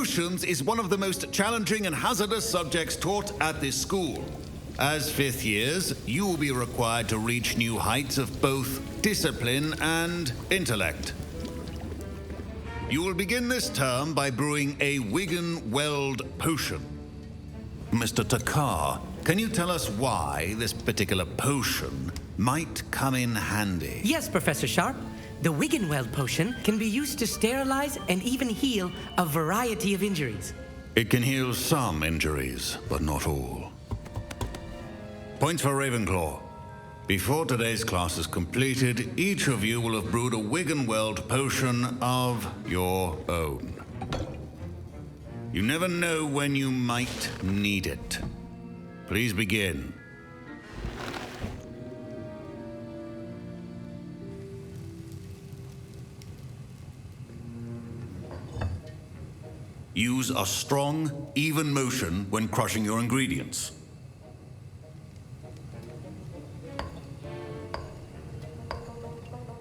Potions is one of the most challenging and hazardous subjects taught at this school. As fifth years, you will be required to reach new heights of both discipline and intellect. You will begin this term by brewing a Wiggenweld potion. Mr. Takar, can you tell us why this particular potion might come in handy? Yes, Professor Sharp. The Wiggenweld potion can be used to sterilize and even heal a variety of injuries. It can heal some injuries, but not all. Points for Ravenclaw. Before today's class is completed, each of you will have brewed a Wiggenweld potion of your own. You never know when you might need it. Please begin. Use a strong, even motion when crushing your ingredients.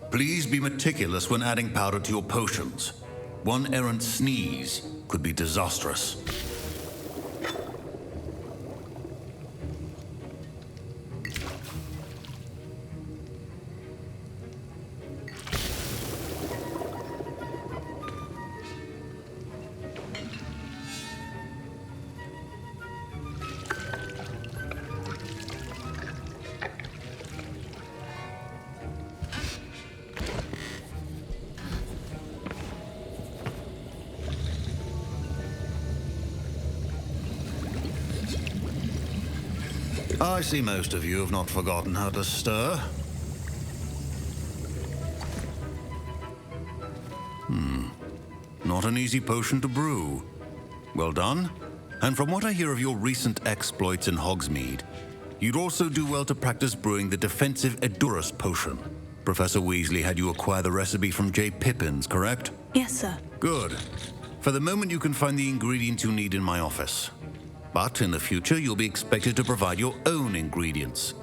Please be meticulous when adding powder to your potions. One errant sneeze could be disastrous. I see most of you have not forgotten how to stir. Not an easy potion to brew. Well done. And from what I hear of your recent exploits in Hogsmeade, you'd also do well to practice brewing the defensive Edurus potion. Professor Weasley had you acquire the recipe from J. Pippins, correct? Yes, sir. Good. For the moment, you can find the ingredients you need in my office. But in the future, you'll be expected to provide your own ingredients.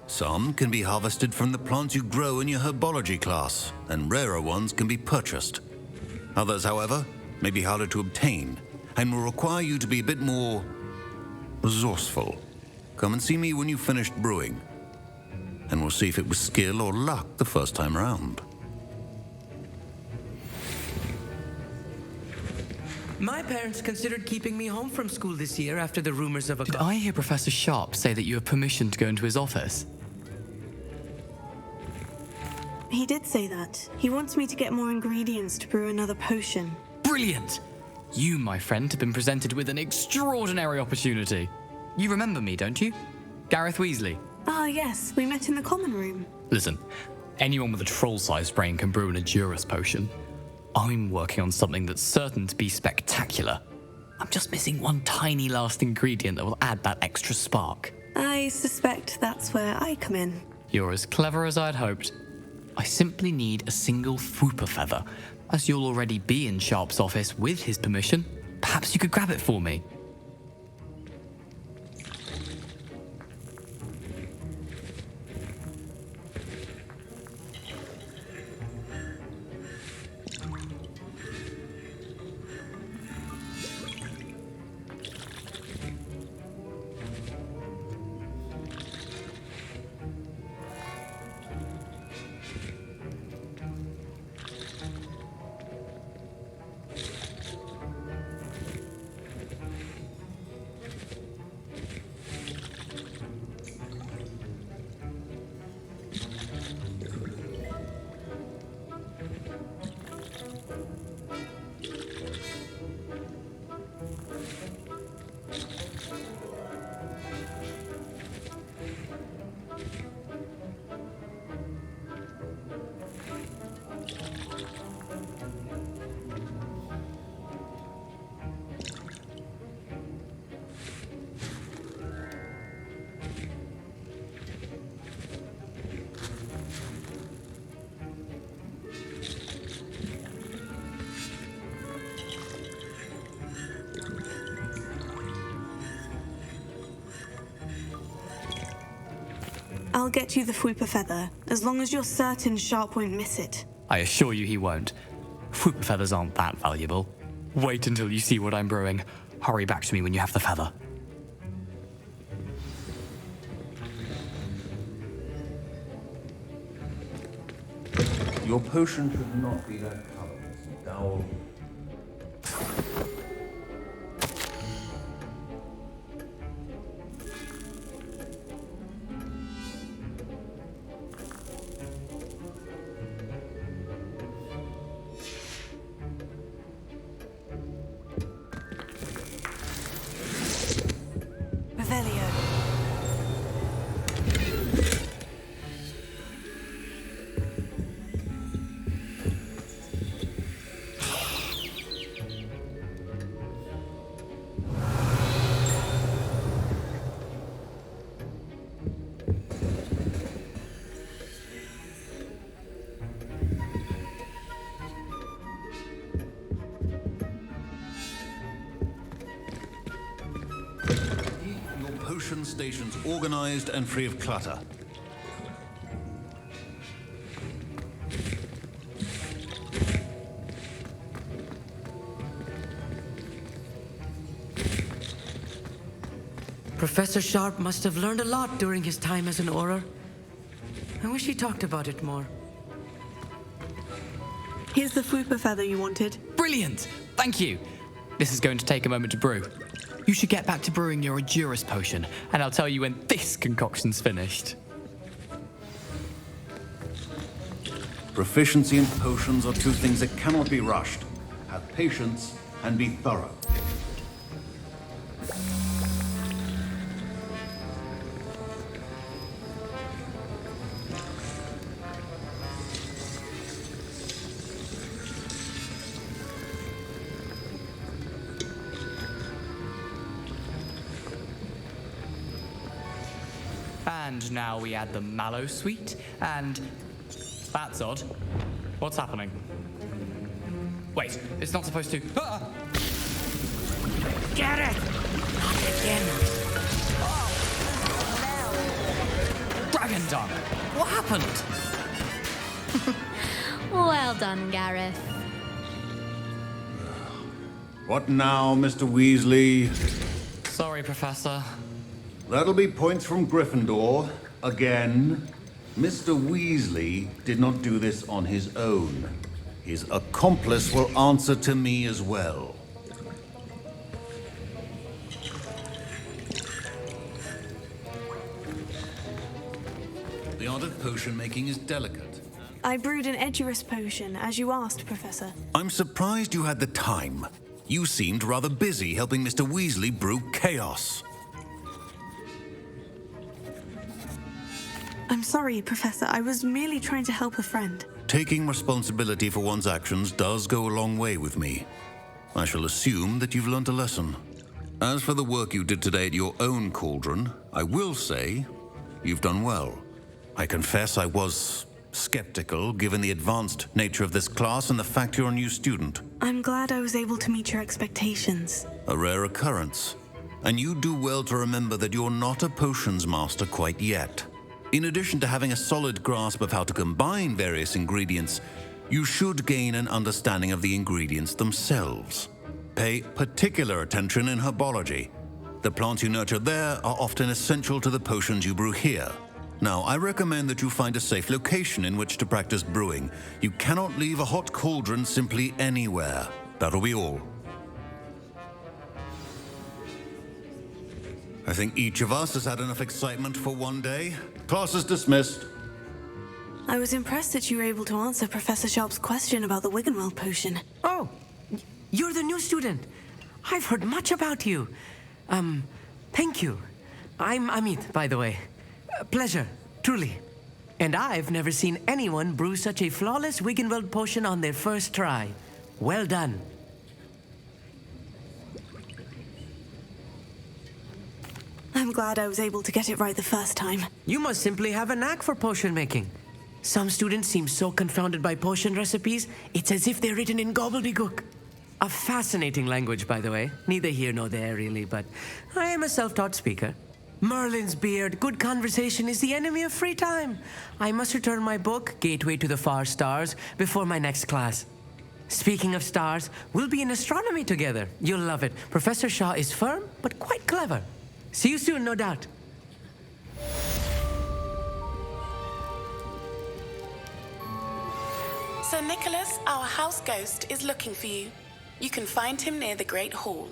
Some can be harvested from the plants you grow in your herbology class, and rarer ones can be purchased. Others, however, may be harder to obtain, and will require you to be a bit more resourceful. Come and see me when you've finished brewing, and we'll see if it was skill or luck the first time round. My parents considered keeping me home from school this year after the rumors of a... Did I hear Professor Sharp say that you have permission to go into his office? He did say that. He wants me to get more ingredients to brew another potion. Brilliant! You, my friend, have been presented with an extraordinary opportunity. You remember me, don't you? Gareth Weasley. Ah, yes. We met in the common room. Listen, anyone with a troll-sized brain can brew an Edurus potion. I'm working on something that's certain to be spectacular. I'm just missing one tiny last ingredient that will add that extra spark. I suspect that's where I come in. You're as clever as I'd hoped. I simply need a single Fwooper feather. As you'll already be in Sharp's office with his permission, perhaps you could grab it for me. I'll get you the Fwooper feather, as long as you're certain Sharp won't miss it. I assure you he won't. Fwooper feathers aren't that valuable. Wait until you see what I'm brewing. Hurry back to me when you have the feather. Your potion should not be that colorless. Now, Revelio. potion stations organized and free of clutter. Professor Sharp must have learned a lot during his time as an Auror. I wish he talked about it more. Here's the Fupa feather you wanted. Brilliant! Thank you! This is going to take a moment to brew. You should get back to brewing your Juris potion, and I'll tell you when this concoction's finished. Proficiency in potions are two things that cannot be rushed. Have patience and be thorough. And now we add the mallow sweet, and... That's odd. What's happening? Wait, it's not supposed to... Ah! Get it! Not again. Dragon dung! What happened? Well done, Gareth. What now, Mr. Weasley? Sorry, Professor. That'll be points from Gryffindor. Again. Mr. Weasley did not do this on his own. His accomplice will answer to me as well. The art of potion making is delicate. I brewed an Edurus potion, as you asked, Professor. I'm surprised you had the time. You seemed rather busy helping Mr. Weasley brew chaos. I'm sorry, Professor. I was merely trying to help a friend. Taking responsibility for one's actions does go a long way with me. I shall assume that you've learnt a lesson. As for the work you did today at your own cauldron, I will say you've done well. I confess I was skeptical, given the advanced nature of this class and the fact you're a new student. I'm glad I was able to meet your expectations. A rare occurrence. And you do well to remember that you're not a potions master quite yet. In addition to having a solid grasp of how to combine various ingredients, you should gain an understanding of the ingredients themselves. Pay particular attention in herbology. The plants you nurture there are often essential to the potions you brew here. Now, I recommend that you find a safe location in which to practice brewing. You cannot leave a hot cauldron simply anywhere. That'll be all. I think each of us has had enough excitement for one day. Class is dismissed. I was impressed that you were able to answer Professor Sharp's question about the Wiggenweld potion. Oh, you're the new student. I've heard much about you. Thank you. I'm Amit, by the way. Pleasure, truly. And I've never seen anyone brew such a flawless Wiggenweld potion on their first try. Well done. I'm glad I was able to get it right the first time. You must simply have a knack for potion making. Some students seem so confounded by potion recipes, it's as if they're written in gobbledygook. A fascinating language, by the way. Neither here nor there, really, but I am a self-taught speaker. Merlin's beard, good conversation is the enemy of free time. I must return my book, Gateway to the Far Stars, before my next class. Speaking of stars, we'll be in astronomy together. You'll love it. Professor Shaw is firm, but quite clever. See you soon, no doubt. Sir Nicholas, our house ghost, is looking for you. You can find him near the Great Hall.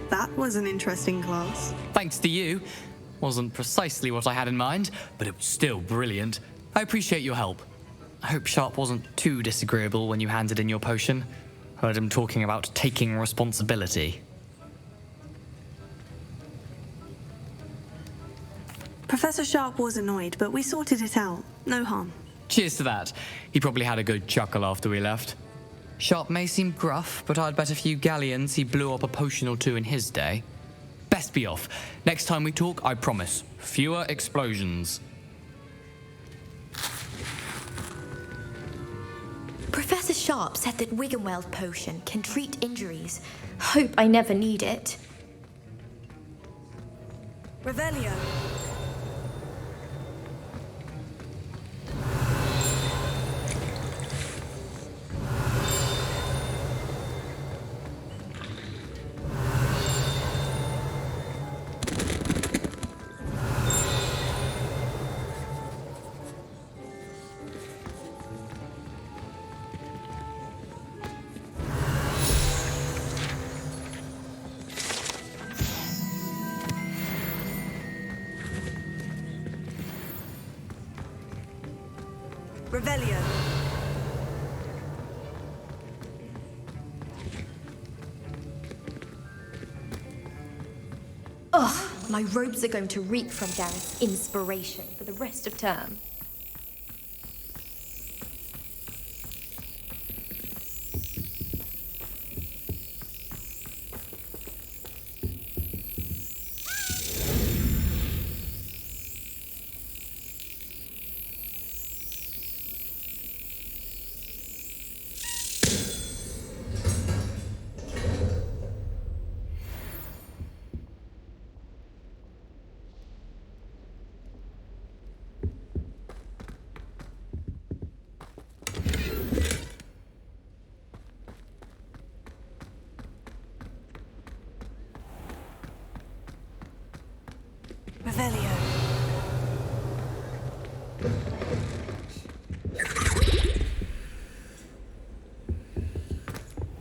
That was an interesting class. Thanks to you. Wasn't precisely what I had in mind, but it was still brilliant. I appreciate your help. I hope Sharp wasn't too disagreeable when you handed in your potion. Heard him talking about taking responsibility. Professor Sharp was annoyed, but we sorted it out. No harm. Cheers to that. He probably had a good chuckle after we left. Sharp may seem gruff, but I'd bet a few galleons he blew up a potion or two in his day. Best be off. Next time we talk, I promise, fewer explosions. Professor Sharp said that Wiggenweld potion can treat injuries. Hope I never need it. Revelio. Revelio. Ugh, my robes are going to reek from Gareth's inspiration for the rest of term. Revelio.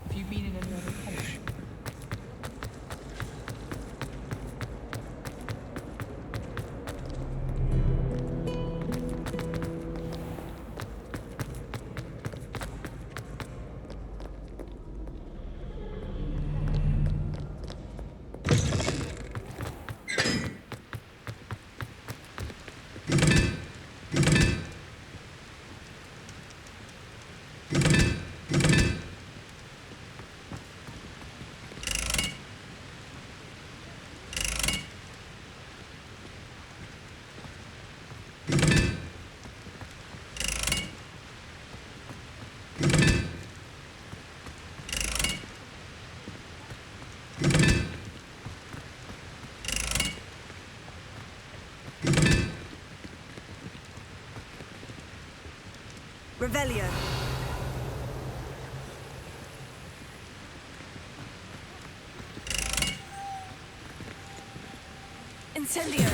Have you been in any other college? Revelio. Incendio.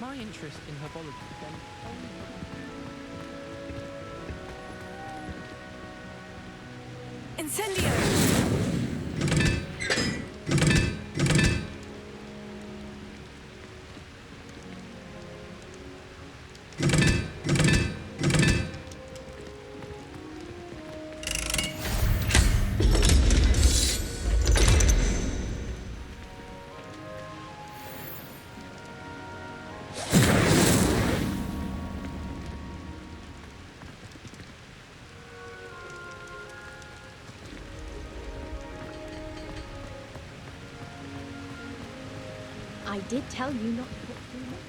My interest in herbology began Incendio. I did tell you not to put too much.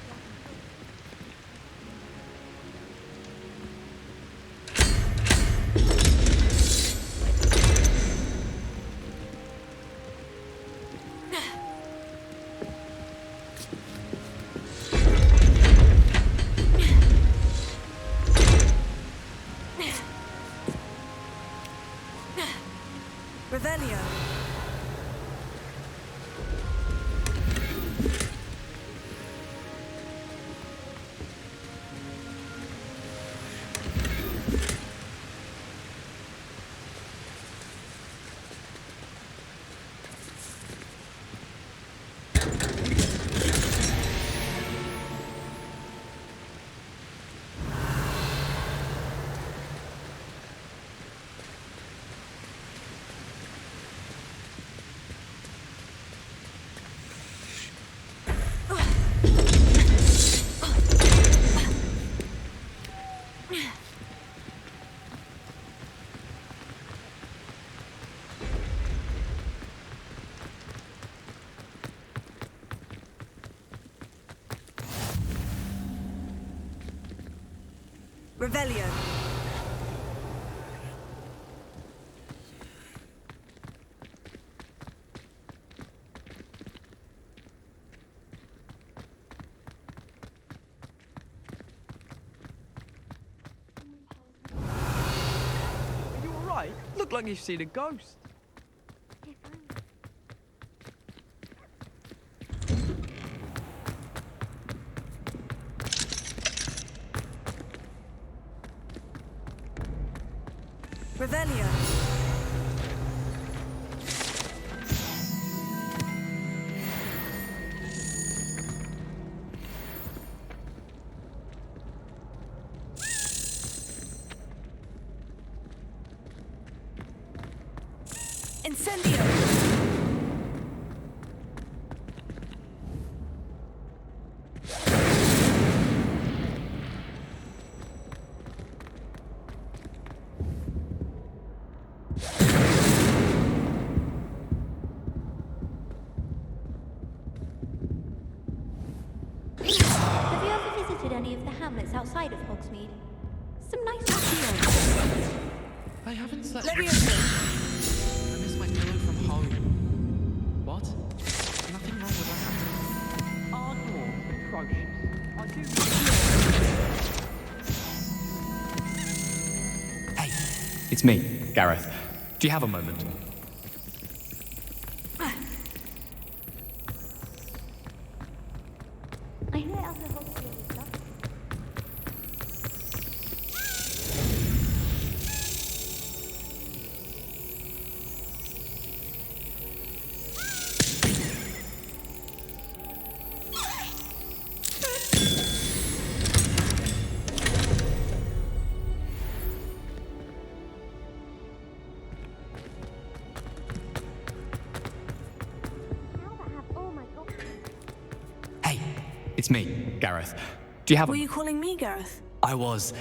Revelio. Revelio. Are you alright? Look like you've seen a ghost. Revelio. Incendio. Have you ever visited any of the hamlets outside of Hogsmeade? Some nice ones. I haven't slept. Levioso. I missed my pillow from home. What? Nothing wrong with that. Ardmore, atrocious. I do. Hey, it's me, Gareth. Do you have a moment? I know other Hogsmeade stuff. Hey, it's me, Gareth. Do you have Were a... you calling me Gareth? I was.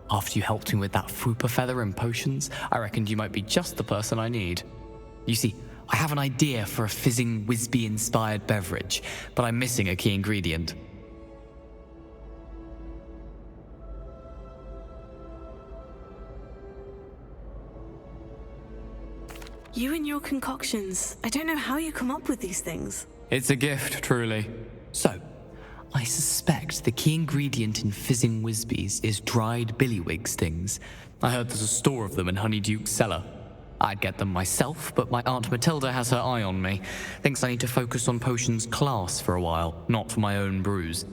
After you helped me with that Fupa feather and potions, I reckoned you might be just the person I need. You see, I have an idea for a fizzing Wisby-inspired beverage, but I'm missing a key ingredient. You and your concoctions. I don't know how you come up with these things. It's a gift, truly. So, I suspect the key ingredient in fizzing Wisbies is dried billywig stings. I heard there's a store of them in Honeyduke's cellar. I'd get them myself, but my Aunt Matilda has her eye on me. Thinks I need to focus on potions class for a while, not for my own brews.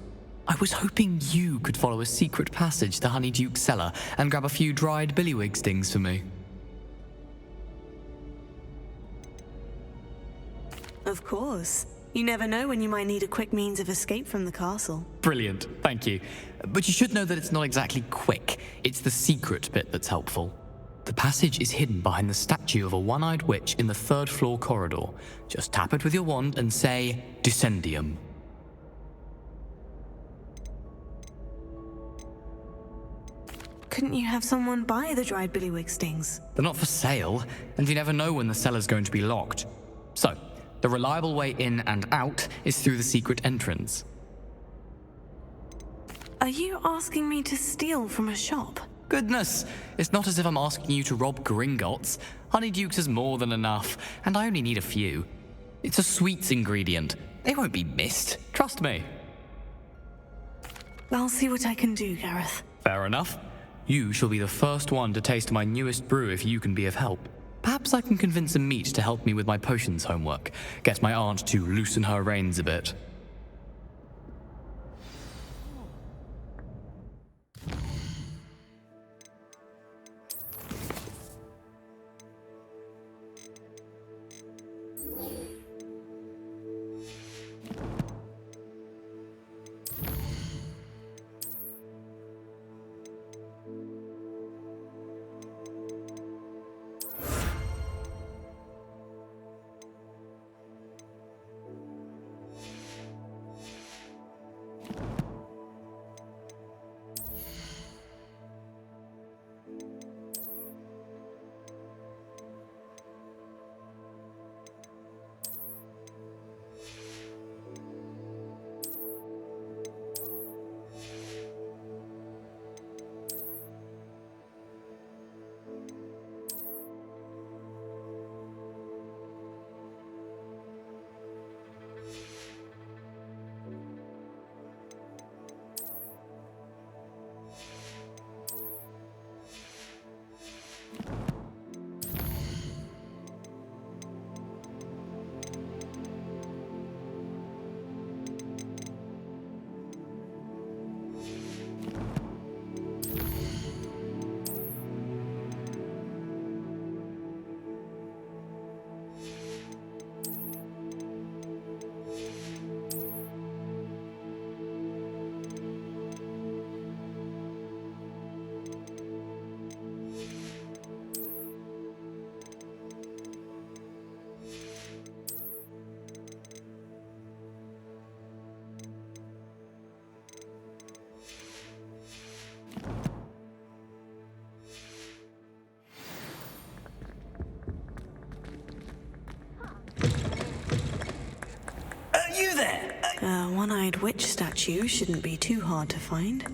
I was hoping you could follow a secret passage to Honeyduke's cellar and grab a few dried billywig stings for me. Of course. You never know when you might need a quick means of escape from the castle. Brilliant, thank you. But you should know that it's not exactly quick. It's the secret bit that's helpful. The passage is hidden behind the statue of a one-eyed witch in the third-floor corridor. Just tap it with your wand and say, Descendium. Couldn't you have someone buy the dried billywig stings? They're not for sale, and you never know when the cellar's going to be locked. So, The reliable way in and out is through the secret entrance. Are you asking me to steal from a shop? Goodness, it's not as if I'm asking you to rob Gringotts. Honeydukes is more than enough, and I only need a few. It's a sweets ingredient. They won't be missed. Trust me. I'll see what I can do, Gareth. Fair enough. You shall be the first one to taste my newest brew if you can be of help. Perhaps I can convince a meat to help me with my potions homework. Get my aunt to loosen her reins a bit. You there? A one-eyed witch statue shouldn't be too hard to find.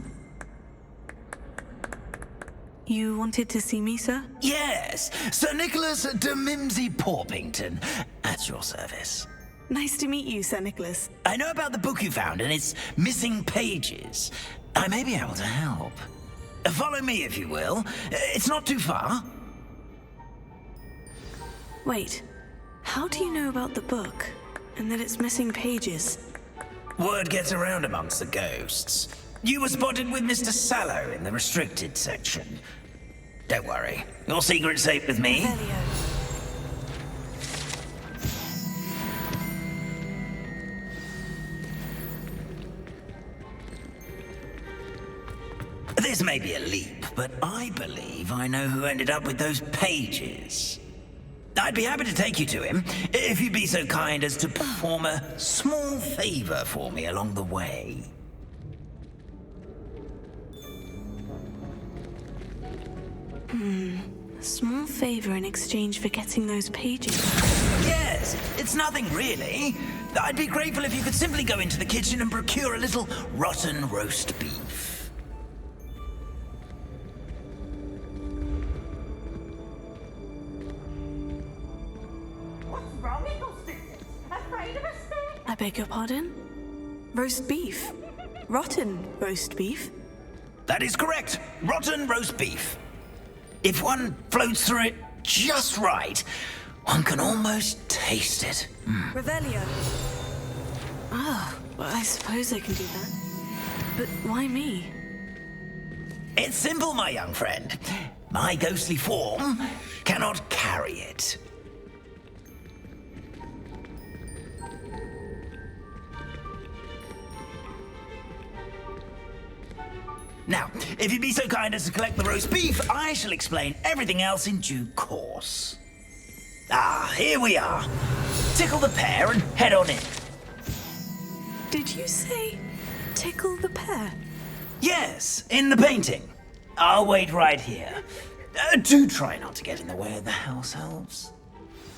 You wanted to see me, sir? Yes, Sir Nicholas de Mimsy Porpington, at your service. Nice to meet you, Sir Nicholas. I know about the book you found and its missing pages. I may be able to help. Follow me, if you will. It's not too far. Wait, how do you know about the book? And that it's missing pages? Word gets around amongst the ghosts. You were spotted with Mr. Sallow in the restricted section. Don't worry, your secret's safe with me. Revelio. This may be a leap, but I believe I know who ended up with those pages. I'd be happy to take you to him, if you'd be so kind as to perform a small favor for me along the way. A small favor in exchange for getting those pages. Yes, it's nothing really. I'd be grateful if you could simply go into the kitchen and procure a little rotten roast beef. I beg your pardon? Roast beef? Rotten roast beef? That is correct. Rotten roast beef. If one floats through it just right, one can almost taste it. Revelio. Ah, well, I suppose I can do that. But why me? It's simple, my young friend. My ghostly form cannot carry it. Now, if you'd be so kind as to collect the roast beef, I shall explain everything else in due course. Ah, here we are. Tickle the pear and head on in. Did you say tickle the pear? Yes, in the painting. I'll wait right here. Do try not to get in the way of the house elves.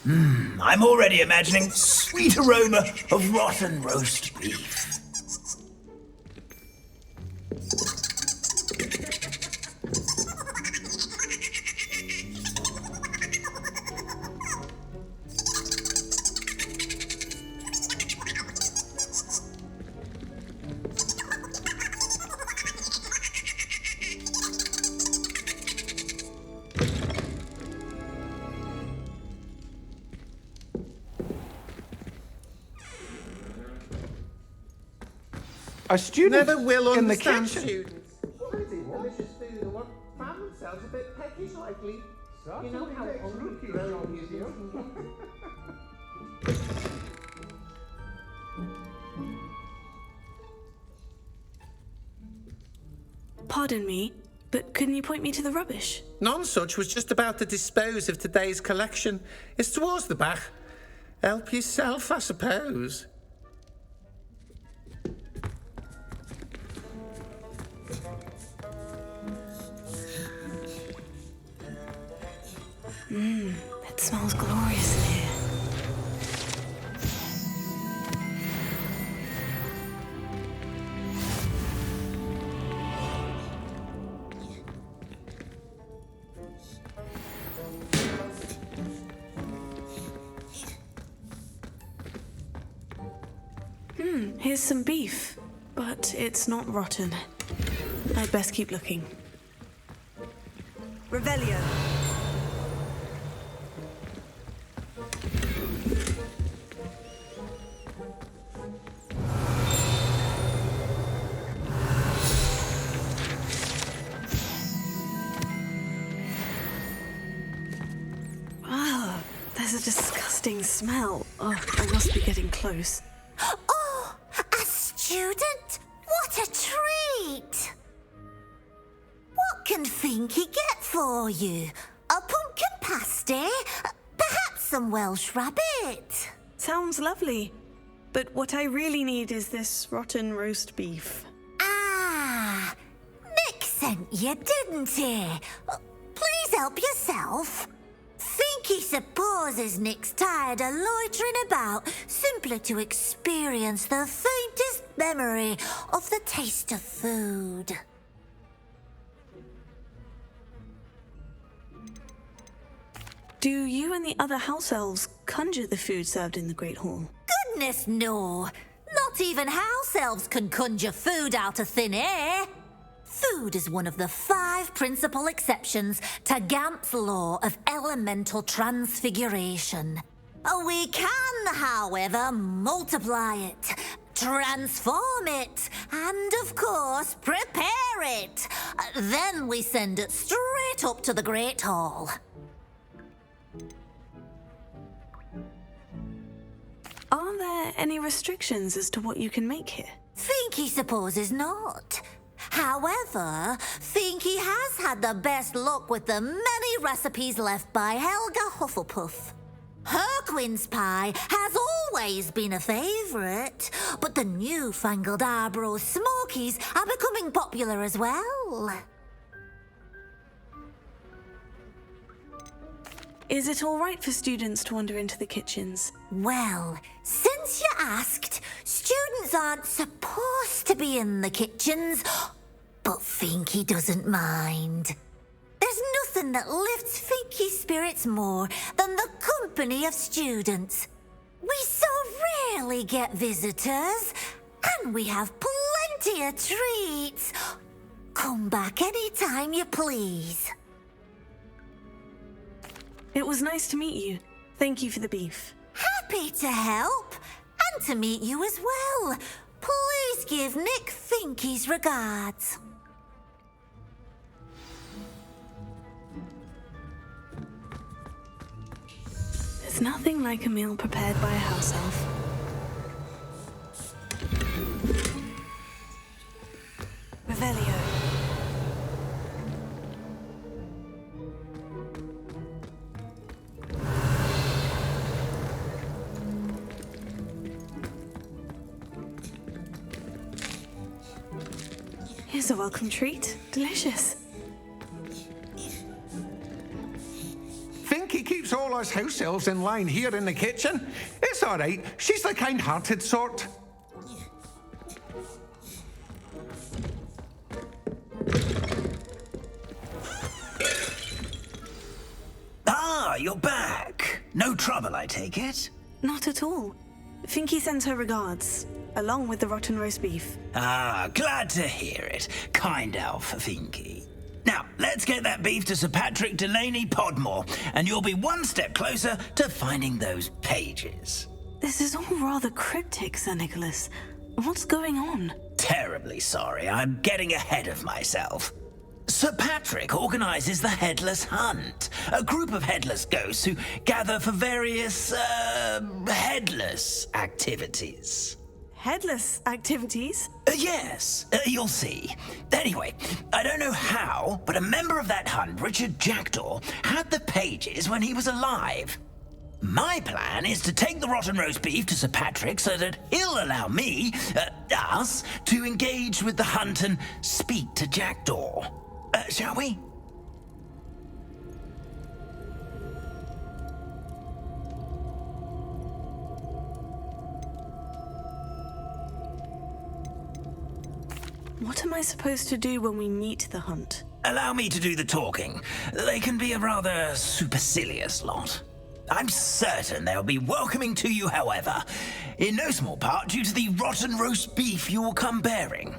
I'm already imagining sweet aroma of rotten roast beef. A student Never will in the understand kitchen. students. What is it? Delicious food and what found themselves a bit peckish lately. You know how hungry grown you. Pardon me, but couldn't you point me to the rubbish? Nonsuch was just about to dispose of today's collection. It's towards the back. Help yourself, I suppose. It smells glorious in here. Here's some beef, but it's not rotten. I'd best keep looking. Revelio. There's a disgusting smell. Oh, I must be getting close. Oh, a student? What a treat! What can Finky get for you? A pumpkin pasty? Perhaps some Welsh rabbit? Sounds lovely. But what I really need is this rotten roast beef. Ah, Nick sent you, didn't he? Please help yourself. Finky supposes Nick's tired of loitering about simply to experience the faintest memory of the taste of food. Do you and the other house elves conjure the food served in the Great Hall? Goodness, no. Not even house elves can conjure food out of thin air. Food is one of the 5 principal exceptions to Gamp's law of elemental transfiguration. We can, however, multiply it, transform it, and, of course, prepare it. Then we send it straight up to the Great Hall. Are there any restrictions as to what you can make here? Finky supposes not. However, Finky has had the best luck with the many recipes left by Helga Hufflepuff. Her quince pie has always been a favourite, but the newfangled Arborough Smokies are becoming popular as well. Is it all right for students to wander into the kitchens? Well, since you asked, students aren't supposed to be in the kitchens, but Finky doesn't mind. There's nothing that lifts Finky's spirits more than the company of students. We so rarely get visitors, and we have plenty of treats. Come back any time you please. It was nice to meet you. Thank you for the beef. Happy to help, and to meet you as well. Please give Nick Finky's regards. There's nothing like a meal prepared by a house elf. Revelio. Here's a welcome treat. Delicious. Finky keeps all us house elves in line here in the kitchen. It's all right. She's the kind-hearted sort. Ah, you're back. No trouble, I take it? Not at all. Finky sends her regards, along with the rotten roast beef. Ah, glad to hear it. Kind elf, Finky. Now, let's get that beef to Sir Patrick Delaney Podmore, and you'll be one step closer to finding those pages. This is all rather cryptic, Sir Nicholas. What's going on? Terribly sorry, I'm getting ahead of myself. Sir Patrick organises the Headless Hunt, a group of headless ghosts who gather for various, headless activities. Headless activities? Yes, you'll see. Anyway, I don't know how, but a member of that hunt, Richard Jackdaw, had the pages when he was alive. My plan is to take the rotten roast beef to Sir Patrick so that he'll allow me, us, to engage with the hunt and speak to Jackdaw. Shall we? What am I supposed to do when we meet the hunt? Allow me to do the talking. They can be a rather supercilious lot. I'm certain they'll be welcoming to you, however, in no small part due to the rotten roast beef you will come bearing.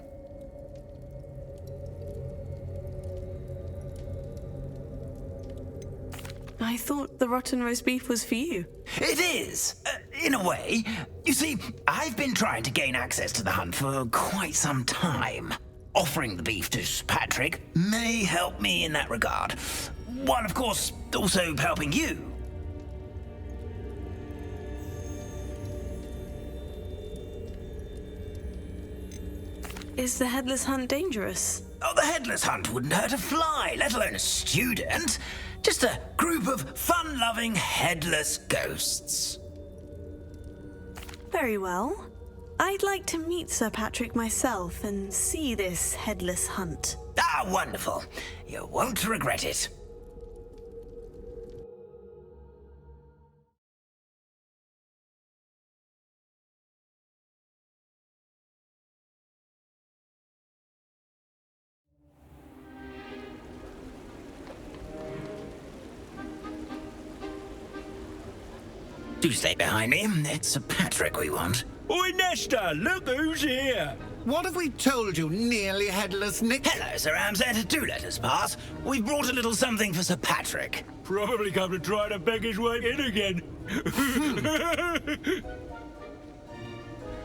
I thought the rotten roast beef was for you. It is, in a way. You see, I've been trying to gain access to the hunt for quite some time. Offering the beef to Sir Patrick may help me in that regard, while of course also helping you. Is the headless hunt dangerous? Oh, the headless hunt wouldn't hurt a fly, let alone a student. Just a group of fun-loving headless ghosts. Very well. I'd like to meet Sir Patrick myself and see this headless hunt. Ah, wonderful. You won't regret it. Do stay behind me. It's Sir Patrick we want. Oi, Nesta, look who's here. What have we told you, nearly headless Nick? Hello, Sir Ramsett. Do let us pass. We've brought a little something for Sir Patrick. Probably come to try to beg his way in again.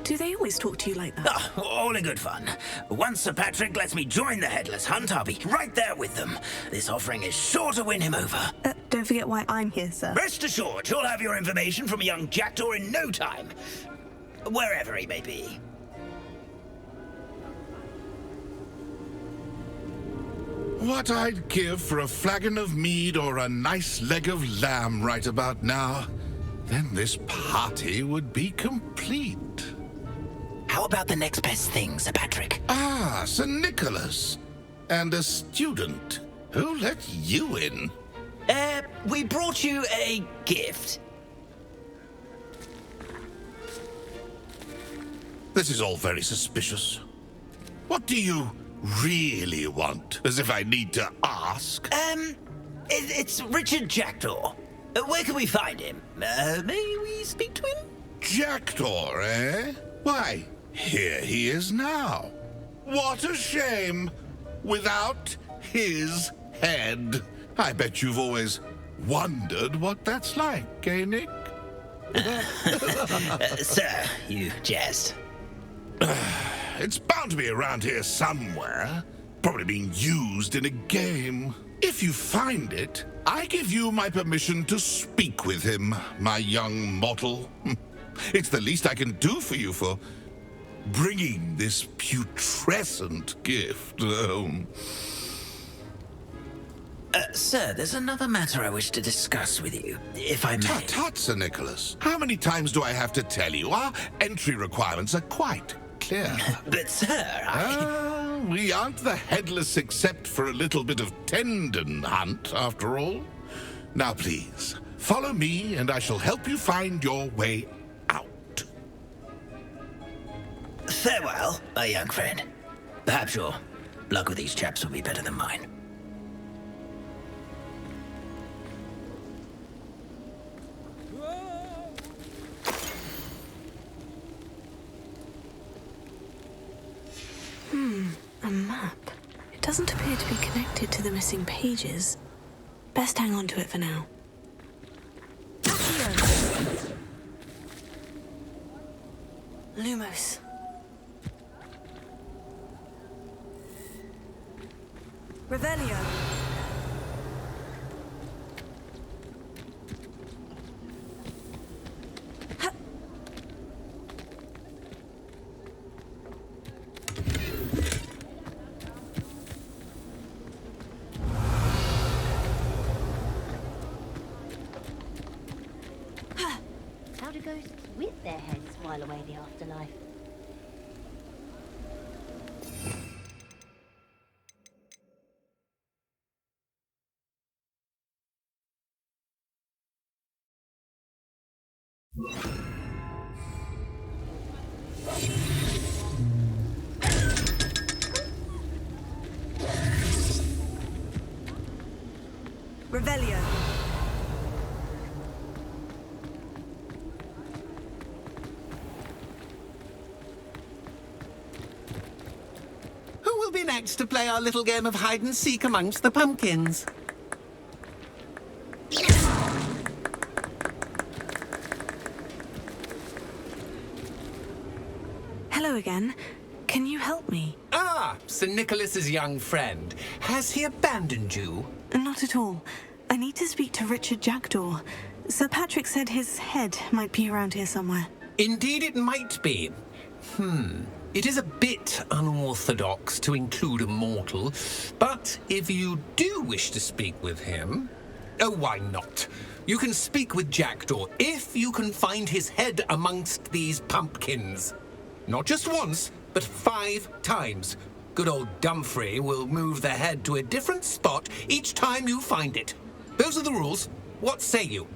Do they always talk to you like that? Oh, all in good fun. Once Sir Patrick lets me join the Headless Hunt, I'll be right there with them. This offering is sure to win him over. Don't forget why I'm here, sir. Rest assured, you'll have your information from a young Jackdaw in no time. Wherever he may be. What I'd give for a flagon of mead or a nice leg of lamb right about now. Then this party would be complete. How about the next best thing, Sir Patrick? Ah, Sir Nicholas. And a student. Who let you in? We brought you a gift. This is all very suspicious. What do you really want? As if I need to ask. It's Richard Jackdaw. Where can we find him? May we speak to him? Jackdaw, eh? Why, here he is now. What a shame. Without his head. I bet you've always wondered what that's like, eh, Nick? Sir, you jest. It's bound to be around here somewhere. Probably being used in a game. If you find it, I give you my permission to speak with him, my young mortal. It's the least I can do for you for bringing this putrescent gift home. Sir, there's another matter I wish to discuss with you, if I may. Tut, Sir Nicholas. How many times do I have to tell you? Our entry requirements are quite clear. But, sir, we aren't the headless except for a little bit of tendon hunt, after all. Now please, follow me and I shall help you find your way out. Farewell, my young friend. Perhaps your luck with these chaps will be better than mine. A map. It doesn't appear to be connected to the missing pages. Best hang on to it for now. Lumos. Revelio. How do ghosts with their heads while away the afterlife? Revelio. Who will be next to play our little game of hide and seek amongst the pumpkins? Hello again. Can you help me? Ah, Sir Nicholas's young friend. Has he abandoned you? Not at all. I need to speak to Richard Jackdaw. Sir Patrick said his head might be around here somewhere. Indeed it might be. It is a bit unorthodox to include a mortal, but if you do wish to speak with him, oh, why not? You can speak with Jackdaw if you can find his head amongst these pumpkins. Not just once, but 5 times. Good old Dumfrey will move the head to a different spot each time you find it. Those are the rules. What say you?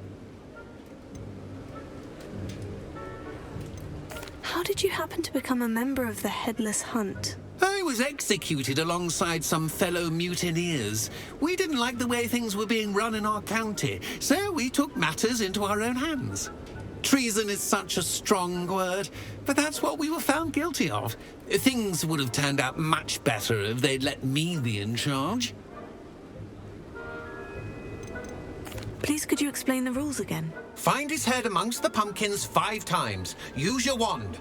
How did you happen to become a member of the Headless Hunt? I was executed alongside some fellow mutineers. We didn't like the way things were being run in our county, so we took matters into our own hands. Treason is such a strong word, but that's what we were found guilty of. Things would have turned out much better if they'd let me be in charge. Please could you explain the rules again? Find his head amongst the pumpkins 5 times. Use your wand.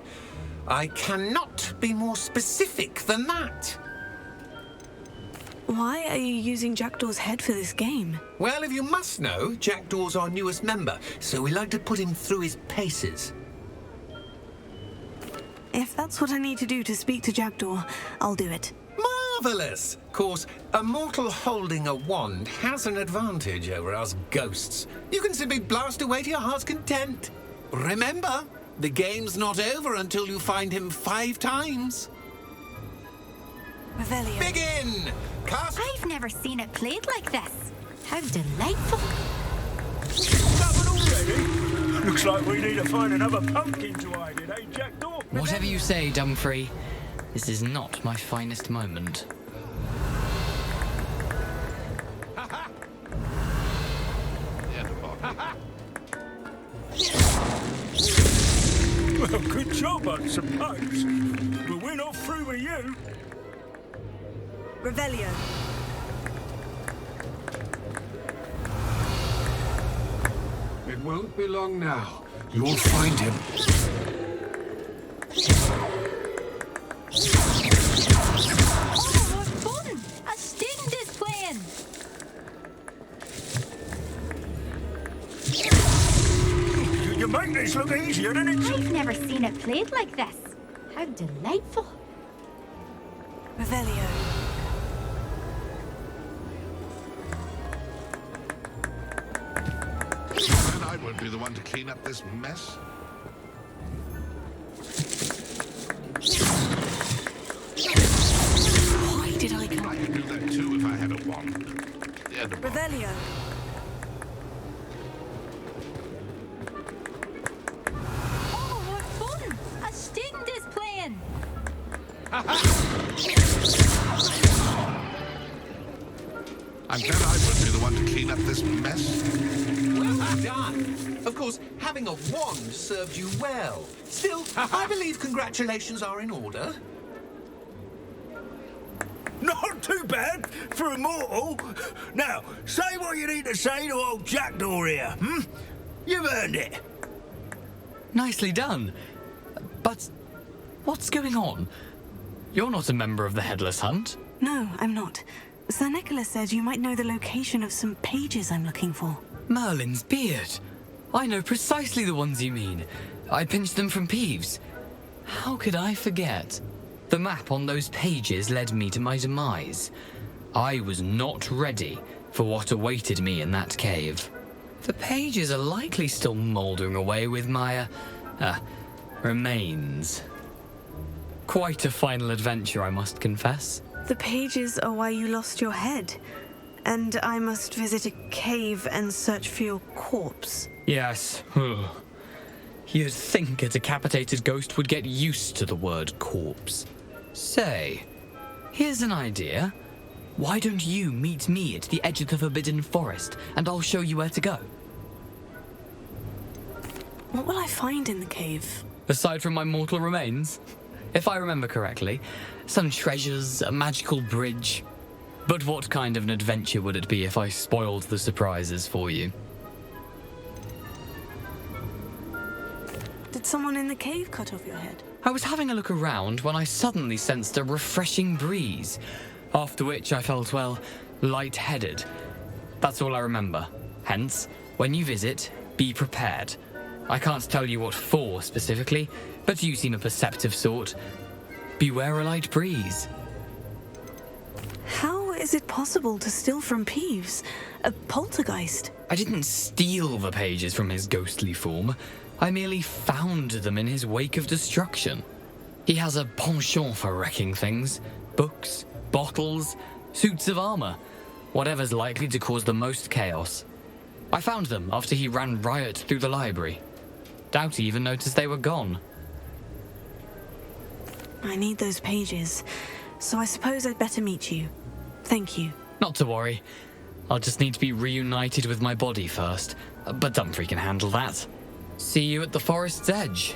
I cannot be more specific than that. Why are you using Jackdaw's head for this game? Well, if you must know, Jackdaw's our newest member, so we like to put him through his paces. If that's what I need to do to speak to Jackdaw, I'll do it. Marvellous! Of course, a mortal holding a wand has an advantage over us ghosts. You can simply blast away to your heart's content. Remember, the game's not over until you find him 5 times. Revelio. Begin! Cast... I've never seen it played like this. How delightful. Already? Looks like we need to find another pumpkin to hide in, eh, Jackdaw? Whatever you say, Dumfrey. This is not my finest moment. Well, good job, I suppose. But we're not through with you. Revelio. It won't be long now. You'll find him. Oh, what fun! A student is playing! You make this look easier than it's... I've never seen it played like this. How delightful. Revelio. And I won't be the one to clean up this mess. Why did I come? I could do that too if I had a wand. The end of Revelio. I'm glad I won't be the one to clean up this mess. Well done. Of course, having a wand served you well. Still, I believe congratulations are in order. Not too bad for a mortal. Now, say what you need to say to old Jackdaw here, You've earned it. Nicely done. But what's going on? You're not a member of the Headless Hunt. No, I'm not. Sir Nicholas said you might know the location of some pages I'm looking for. Merlin's beard. I know precisely the ones you mean. I pinched them from Peeves. How could I forget? The map on those pages led me to my demise. I was not ready for what awaited me in that cave. The pages are likely still mouldering away with my, remains. Quite a final adventure, I must confess. The pages are why you lost your head. And I must visit a cave and search for your corpse. Yes. You'd think a decapitated ghost would get used to the word corpse. Say, here's an idea. Why don't you meet me at the edge of the Forbidden Forest, and I'll show you where to go? What will I find in the cave? Aside from my mortal remains, if I remember correctly, some treasures, a magical bridge. But what kind of an adventure would it be if I spoiled the surprises for you? Did someone in the cave cut off your head? I was having a look around when I suddenly sensed a refreshing breeze, after which I felt, well, lightheaded. That's all I remember. Hence, when you visit, be prepared. I can't tell you what for specifically, but you seem a perceptive sort. Beware a light breeze. How is it possible to steal from Peeves? A poltergeist? I didn't steal the pages from his ghostly form. I merely found them in his wake of destruction. He has a penchant for wrecking things. Books, bottles, suits of armor. Whatever's likely to cause the most chaos. I found them after he ran riot through the library. Doubt he even noticed they were gone. I need those pages, so I suppose I'd better meet you. Thank you. Not to worry. I'll just need to be reunited with my body first. But Dumfries can handle that. See you at the forest's edge.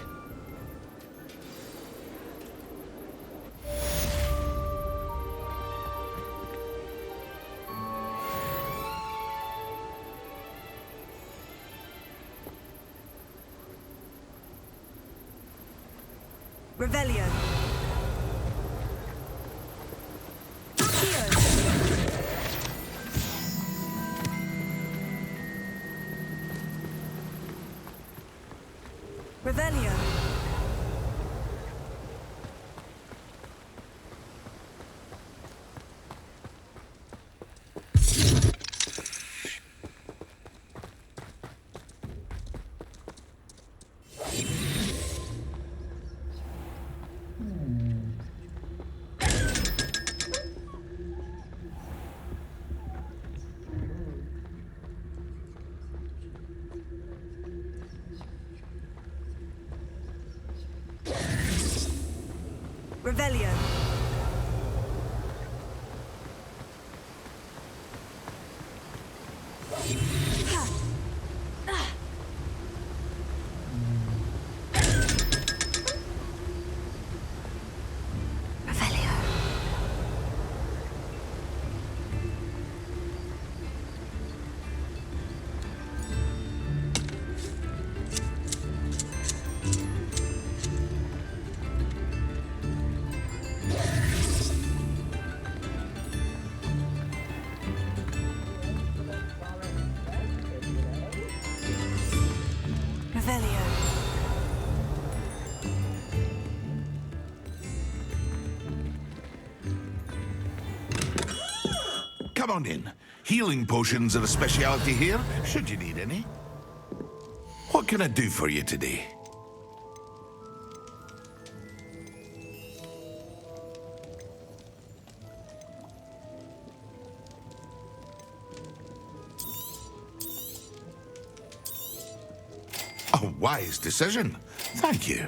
Revelio. Revelio. Revelio. Come on in. Healing potions are a specialty here, should you need any. What can I do for you today? A wise decision. Thank you.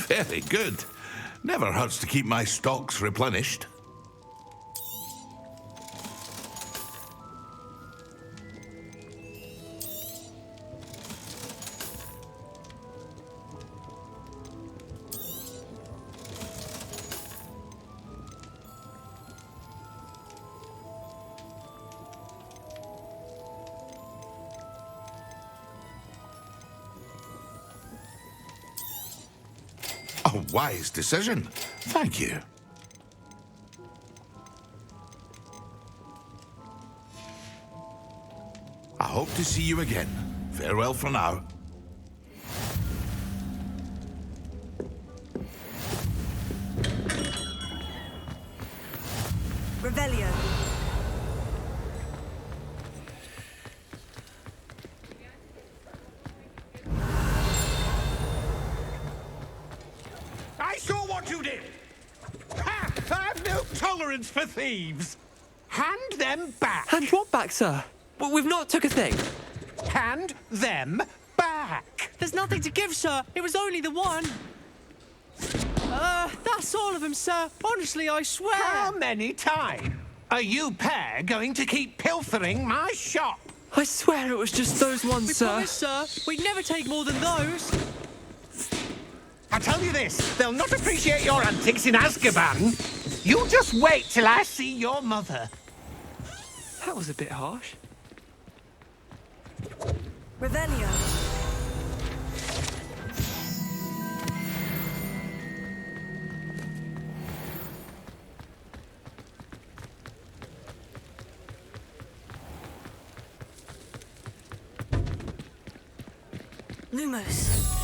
Very good. Never hurts to keep my stocks replenished. A wise decision. Thank you. I hope to see you again. Farewell for now. Revelio. I saw what you did! Ha! I have no tolerance for thieves! Hand them back! Hand what back, sir? Well, we've not took a thing. Hand them back! There's nothing to give, sir. It was only the one. That's all of them, sir. Honestly, I swear. How many times are you pair going to keep pilfering my shop? I swear it was just those ones, We sir. promise, sir. We'd never take more than those. I tell you this, they'll not appreciate your antics in Azkaban. You just wait till I see your mother. That was a bit harsh. Revelio. Lumos.